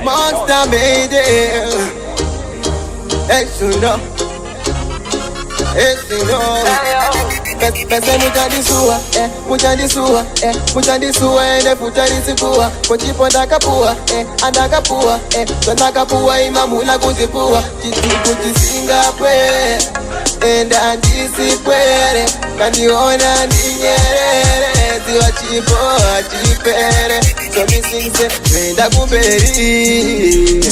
Monster made it. Yes, you know. Yes, you know. Pese mucha disua, ende puta disikuwa. Kochipo ndakapua, andakapua, tonakapua imamula kuzipua. Chituku chisingapwe, enda ndisipwere. Kandiona ndinyerere, ziwa chipo achipere. So misingse, wenda kumberi.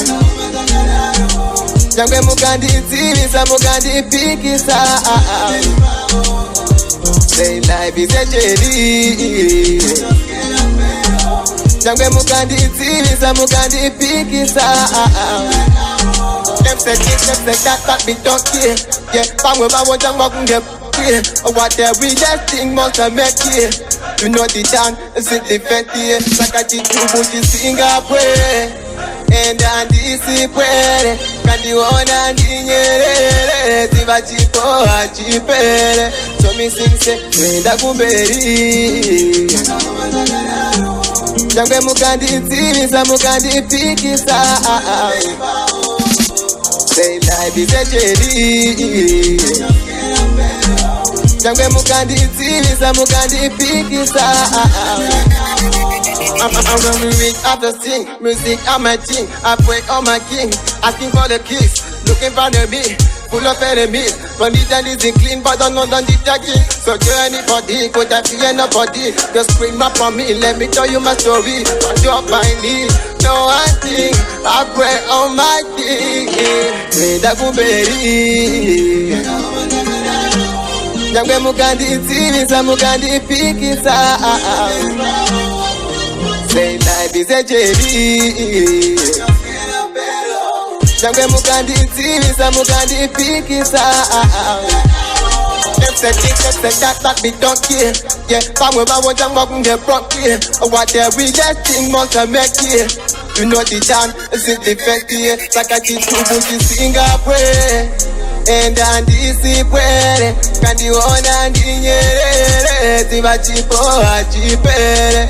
Jangwe mukandizivisa, mukandipikisa. Say life is a journey. Jangwe mukandizivisa, mukandipikisa. Them say this, them say that we don't care. Yeah, bangwe bawo jangwa kunge care. What we just think must make it. You know the town, simply fenty. Sakachi tubuchi Singapore. Enda ndisipwere, kandiona ndinyerere. Ziva chipo achipere. So me sing say, wenda kumberi. Jangwe mukandizivisa, mukandipikisa. Say life is a journey. Jangwe mukandizivisa, mukandipikisa. I'm gonna reach after sing. Music on my team. I pray on my king. Asking for the kiss. Looking for the beat. Full of enemies. Condition isn't clean, but I'm not on the jacking. So to anybody, could I be nobody? Just scream up on me. Let me tell you my story. Don't drop my knee. No one thing. I pray on my king. Wenda kumberi. Jangwe mukandizivisa, mukandipikisa. Say life is a journey. Jangwe mukandizivisa, mukandipikisa. Them say this, them say that we don't care. Yeah, bangwe bawo jangwa kunge broke here. What we just think must make it. You know the town, simply fenty. Sakachi tubuchi Singapore. Enda ndisipwere, kandiona ndinyerere. Ziva chipo achipere.